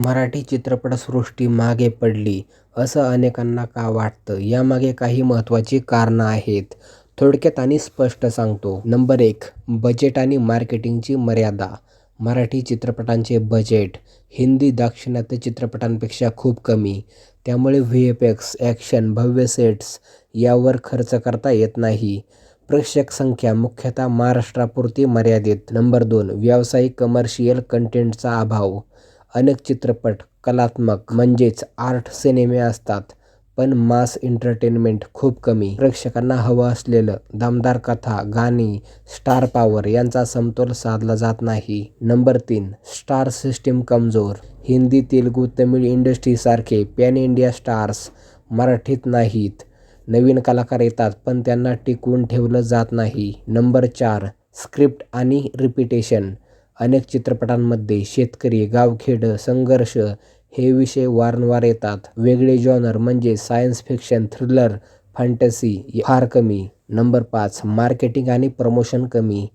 मराठी चित्रपटसृष्टी मागे पडली, असं अनेकांना का वाटतं? यामागे काही महत्त्वाची कारणं आहेत. थोडक्यात आणि स्पष्ट सांगतो. नंबर 1. बजेट आणि मार्केटिंगची मर्यादा. मराठी चित्रपटांचे बजेट हिंदी दाक्षिणात्य चित्रपटांपेक्षा खूप कमी. त्यामुळे व्हीएफएक्स, ॲक्शन, भव्य सेट्स यावर खर्च करता येत नाही. प्रेक्षक संख्या मुख्यतः महाराष्ट्रापुरती मर्यादित. नंबर 2. व्यावसायिक कमर्शियल कंटेंटचा अभाव. अनेक चित्रपट कलात्मक म्हणजेच आर्ट सिनेमे असतात, पण मास एंटरटेनमेंट खूप कमी. प्रेक्षकांना हवं असलेलं दमदार कथा, गाणी, स्टार पॉवर यांचा समतोल साधला जात नाही. नंबर 3. स्टार सिस्टीम कमजोर. हिंदी, तेलुगू, तमिळ इंडस्ट्रीसारखे पॅन इंडिया स्टार्स मराठीत नाहीत. नवीन कलाकार येतात, पण त्यांना टिकवून ठेवलं जात नाही. नंबर 4. स्क्रिप्ट आणि रिपिटेशन. अनेक चित्रपटांमध्ये शेतकरी, गावखेडं, संघर्ष हे विषय वारंवार येतात. वेगळे जॉनर म्हणजे सायन्स फिक्शन, थ्रिलर, फॅन्टसी फार कमी. नंबर 5. मार्केटिंग आणि प्रमोशन कमी.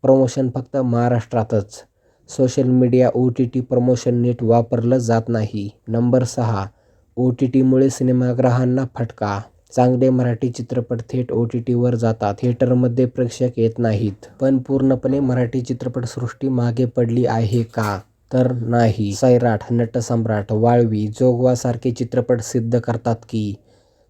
प्रमोशन फक्त महाराष्ट्रातच. सोशल मीडिया, OTT प्रमोशन नीट वापरलं जात नाही. नंबर 6. OTTमुळे सिनेमागृहांना फटका. चांगले मराठी चित्रपट थेट OTTवर जातात. थिएटरमध्ये प्रेक्षक येत नाहीत. पण पूर्णपणे मराठी चित्रपटसृष्टी मागे पडली आहे का? तर नाही. सैराट, नटसम्राट, वाळवी, जोगवा सारखे चित्रपट सिद्ध करतात की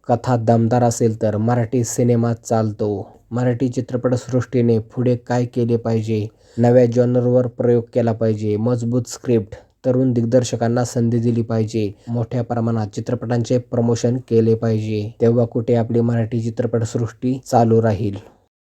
कथा दमदार असेल तर मराठी सिनेमा चालतो. मराठी चित्रपटसृष्टीने पुढे काय केले पाहिजे? नव्या जॉनरवर प्रयोग केला पाहिजे. मजबूत स्क्रिप्ट, तरुण दिग्दर्शकांना संधी दिली पाहिजे. मोठ्या प्रमाणात चित्रपटांचे प्रमोशन केले पाहिजे. तेव्हा कुठे आपली मराठी चित्रपटसृष्टी चालू राहील.